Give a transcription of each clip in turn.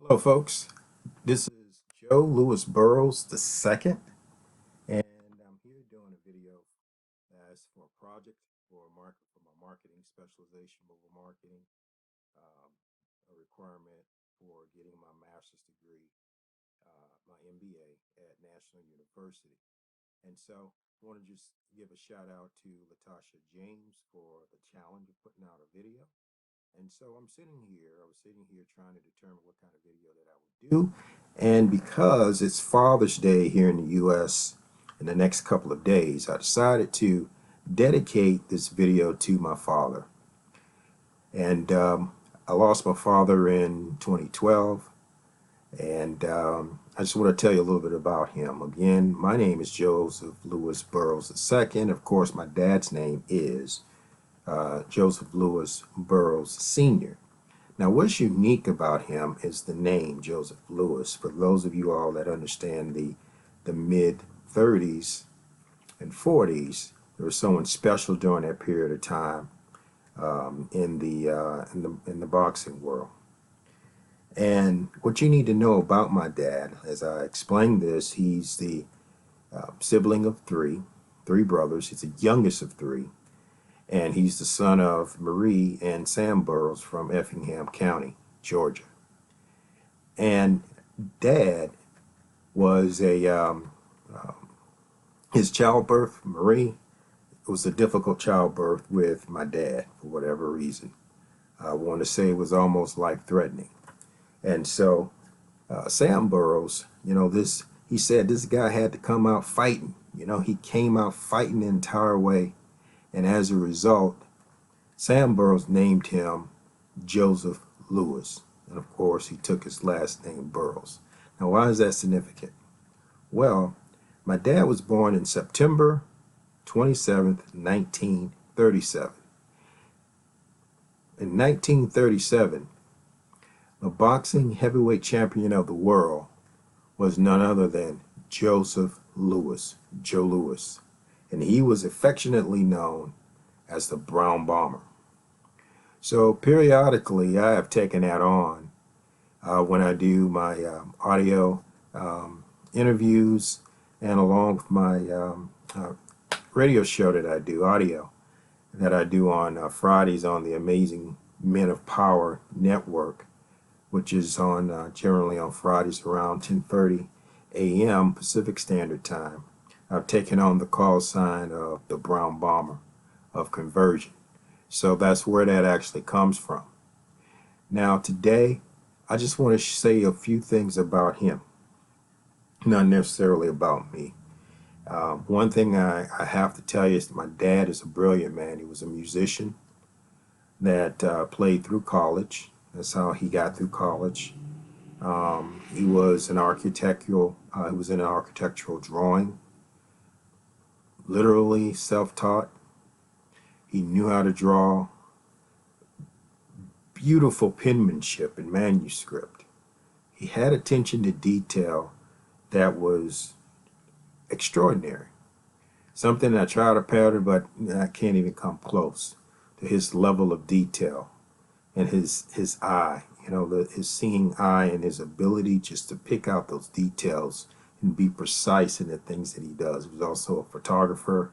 Hello, folks. This is Joe Louis Burrows II, and I'm here doing a video that's for a project for my marketing specialization, mobile marketing, um, a requirement for getting my master's degree, my MBA at National University. And so I want to just give a shout out to Latasha James for the challenge of putting out a video. And so I was sitting here trying to determine what kind of video that I would do. And because it's Father's Day here in the US in the next couple of days, I decided to dedicate this video to my father. And I lost my father in 2012. And I just want to tell you a little bit about him. Again, my name is Joseph Louis Burrows II. Of course, my dad's name is Joseph Louis Burrows Sr. Now, what's unique about him is the name Joseph Louis. For those of you all that understand the mid 30s and 40s, there was someone special during that period of time in the boxing world. And what you need to know about my dad, as I explained this, he's the sibling of three brothers. He's the youngest of three, and he's the son of Marie and Sam Burrows from Effingham County, Georgia. And dad was his childbirth, Marie, it was a difficult childbirth with my dad for whatever reason. I want to say it was almost life threatening. And so Sam Burrows, he said this guy had to come out fighting. He came out fighting the entire way. And as a result, Sam Burrows named him Joseph Louis. And of course, he took his last name, Burrows. Now, why is that significant? Well, my dad was born in September 27th, 1937. In 1937, the boxing heavyweight champion of the world was none other than Joseph Louis, Joe Louis. And he was affectionately known as the Brown Bomber. So periodically, I have taken that on when I do my audio interviews and along with my radio show that I do, audio, that I do on Fridays on the Amazing Men of Power Network, which is on generally on Fridays around 10:30 a.m. Pacific Standard Time. I've taken on the call sign of the Brown Bomber of conversion. So that's where that actually comes from. Now, today, I just want to say a few things about him, not necessarily about me. One thing I have to tell you is my dad is a brilliant man. He was a musician that played through college. That's how he got through college. He was he was in an architectural drawing, literally self-taught. He knew how to draw, beautiful penmanship and manuscript. He had attention to detail that was extraordinary. Something I try to pattern, but I can't even come close to his level of detail and his eye. His seeing eye and his ability just to pick out those details and be precise in the things that he does. He was also a photographer.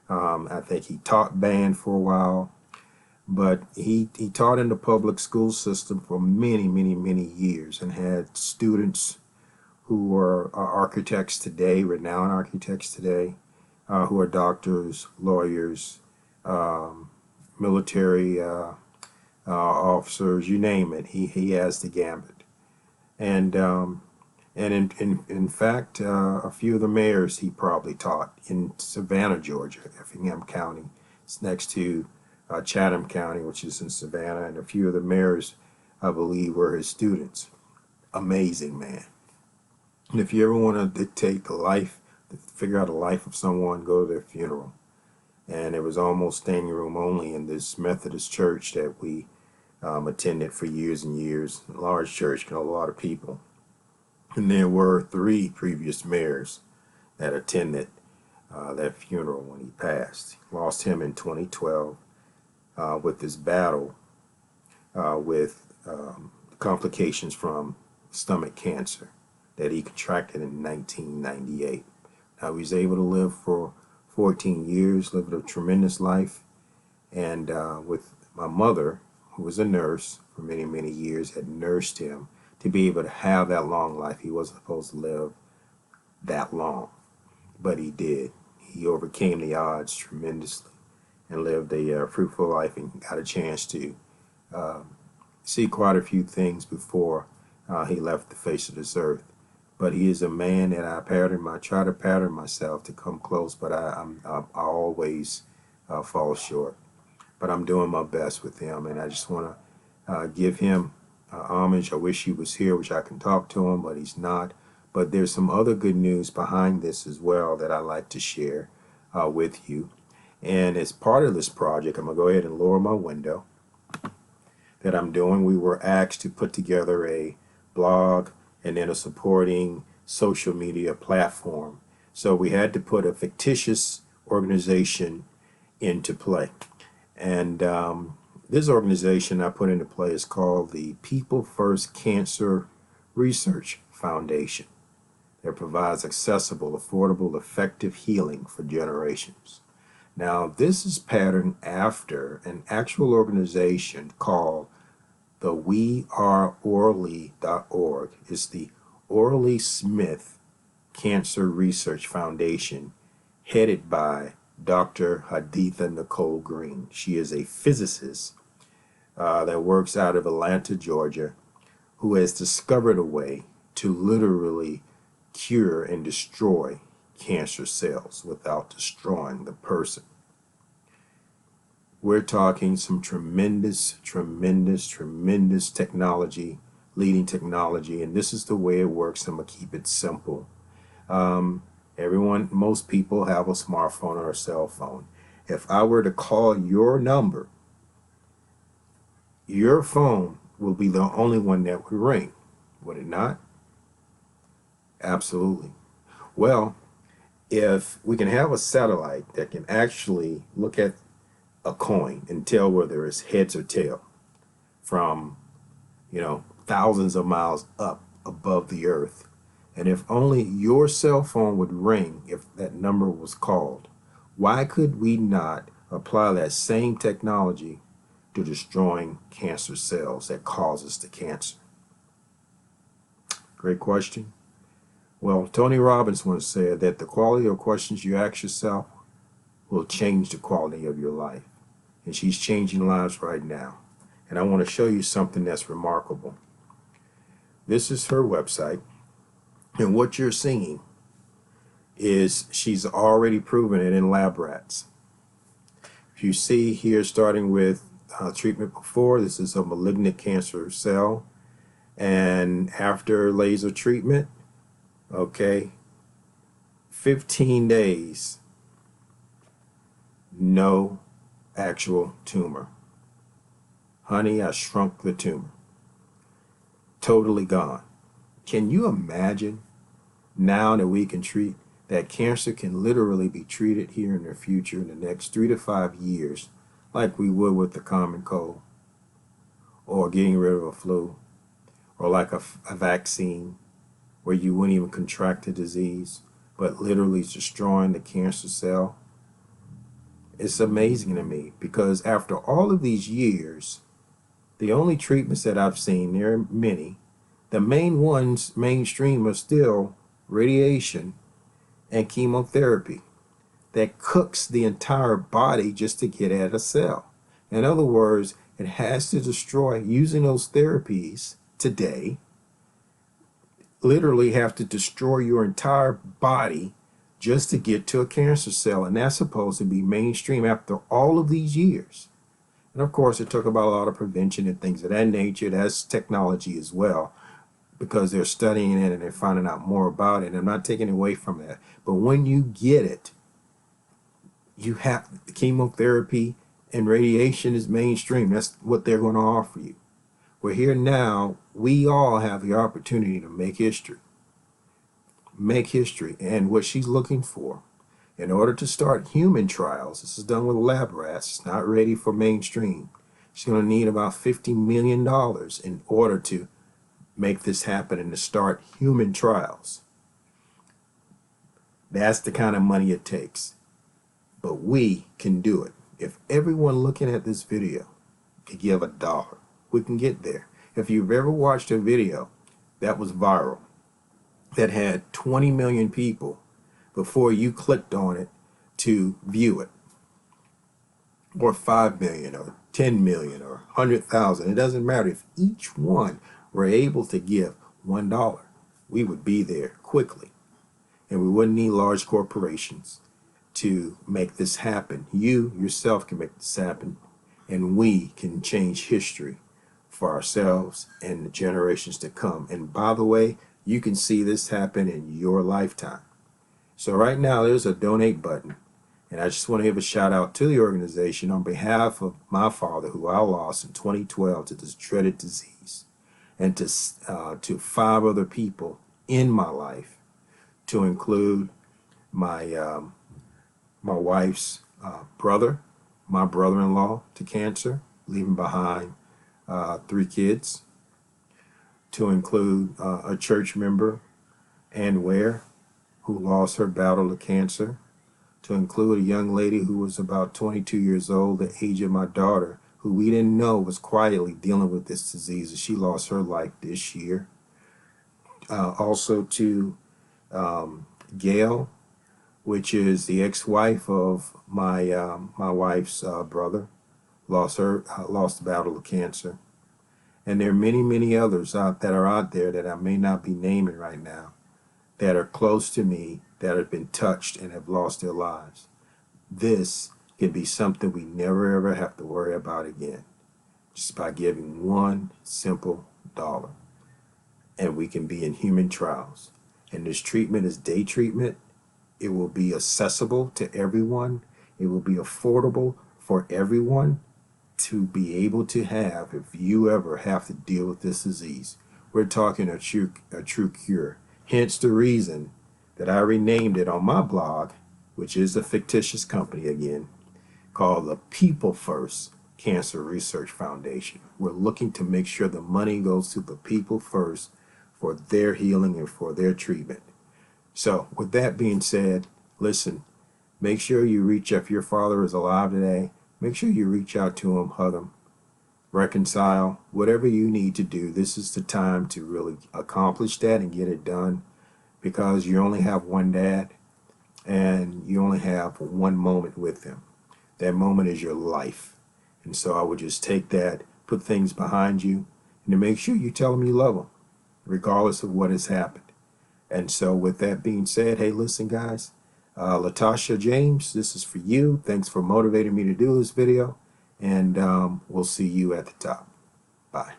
I think he taught band for a while, but he taught in the public school system for many, many, many years and had students who are architects today, renowned architects today, who are doctors, lawyers, military officers, you name it. He has the gambit. And in fact, a few of the mayors he probably taught in Savannah, Georgia, Effingham County. It's next to Chatham County, which is in Savannah, and a few of the mayors, I believe, were his students. Amazing man. And if you ever want to dictate figure out the life of someone, go to their funeral. And it was almost standing room only in this Methodist church that we attended for years and years. A large church, a lot of people. And there were 3 previous mayors that attended that funeral when he passed. Lost him in 2012 with this battle with complications from stomach cancer that he contracted in 1998. Now, he was able to live for 14 years, lived a tremendous life, and with my mother, who was a nurse for many, many years, had nursed him to be able to have that long life. He wasn't supposed to live that long, but he did. He overcame the odds tremendously and lived a fruitful life and got a chance to see quite a few things before he left the face of this earth. But he is a man that I try to pattern myself to come close, but I always fall short. But I'm doing my best with him, and I just want to give him homage. I wish he was here, which I can talk to him, but he's not. But there's some other good news behind this as well that I like to share with you. And as part of this project, I'm going to go ahead and lower my window that I'm doing. We were asked to put together a blog and then a supporting social media platform. So we had to put a fictitious organization into play. And this organization I put into play is called the People First Cancer Research Foundation. That provides accessible, affordable, effective healing for generations. Now, this is patterned after an actual organization called the weareorally.org. It's the Orally Smith Cancer Research Foundation, headed by Dr. Haditha Nicole Green. She is a physicist that works out of Atlanta, Georgia, who has discovered a way to literally cure and destroy cancer cells without destroying the person. We're talking some tremendous technology, leading technology, and this is the way it works. I'm going to keep it simple. Most people have a smartphone or a cell phone. If I were to call your number, your phone will be the only one that would ring, would it not? Absolutely. Well, if we can have a satellite that can actually look at a coin and tell whether it's heads or tail from, thousands of miles up above the earth, and if only your cell phone would ring if that number was called, why could we not apply that same technology to destroying cancer cells that causes the cancer? Great question. Well, Tony Robbins once said that the quality of questions you ask yourself will change the quality of your life. And she's changing lives right now. And I want to show you something that's remarkable. This is her website. And what you're seeing is she's already proven it in lab rats. If you see here, starting with treatment before, this is a malignant cancer cell. And after laser treatment, 15 days, no actual tumor. Honey, I shrunk the tumor. Totally gone. Can you imagine now that we can treat that cancer can literally be treated here in the future in the next 3 to 5 years like we would with the common cold or getting rid of a flu or like a vaccine where you wouldn't even contract the disease but literally destroying the cancer cell? It's amazing to me because after all of these years, the only treatments that I've seen, there are many, the main ones, mainstream, are still radiation and chemotherapy that cooks the entire body just to get at a cell. In other words, it has to destroy, using those therapies today, literally have to destroy your entire body just to get to a cancer cell, and that's supposed to be mainstream after all of these years. And of course, it took about a lot of prevention and things of that nature. That's technology as well, because they're studying it and they're finding out more about it. And I'm not taking away from that. But when you get it, you have the chemotherapy and radiation is mainstream. That's what they're going to offer you. We're here now. We all have the opportunity to make history. Make history. And what she's looking for, in order to start human trials, this is done with lab rats, it's not ready for mainstream. She's going to need about $50 million in order to make this happen and to start human trials. That's the kind of money it takes. But we can do it. If everyone looking at this video could give $1, we can get there. If you've ever watched a video that was viral, that had 20 million people before you clicked on it to view it, or 5 million or 10 million or 100,000, it doesn't matter. If each one were able to give $1, we would be there quickly, and we wouldn't need large corporations to make this happen. You yourself can make this happen, and we can change history for ourselves and the generations to come. And by the way, you can see this happen in your lifetime. So right now there's a donate button, and I just want to give a shout out to the organization on behalf of my father, who I lost in 2012 to this dreaded disease, and to 5 other people in my life, to include my my wife's brother, my brother-in-law to cancer, leaving behind 3 kids, to include a church member, Ann Ware, who lost her battle to cancer, to include a young lady who was about 22 years old, the age of my daughter, who we didn't know was quietly dealing with this disease, and she lost her life this year. Also to Gail, which is the ex-wife of my my wife's brother, lost the battle of cancer. And there are many, many others that are out there that I may not be naming right now, that are close to me, that have been touched and have lost their lives. This can be something we never ever have to worry about again, just by giving one simple dollar. And we can be in human trials. And this treatment is day treatment. It will be accessible to everyone. It will be affordable for everyone to be able to have if you ever have to deal with this disease. We're talking a true cure. Hence the reason that I renamed it on my blog, which is a fictitious company again, called the People First Cancer Research Foundation. We're looking to make sure the money goes to the people first for their healing and for their treatment. So with that being said, listen, make sure you reach, if your father is alive today, make sure you reach out to him, hug him, reconcile, whatever you need to do. This is the time to really accomplish that and get it done, because you only have one dad and you only have one moment with him. That moment is your life. And so I would just take that, put things behind you, and to make sure you tell him you love him, regardless of what has happened. And so with that being said, hey, listen, guys, Latasha James, this is for you. Thanks for motivating me to do this video, and we'll see you at the top. Bye.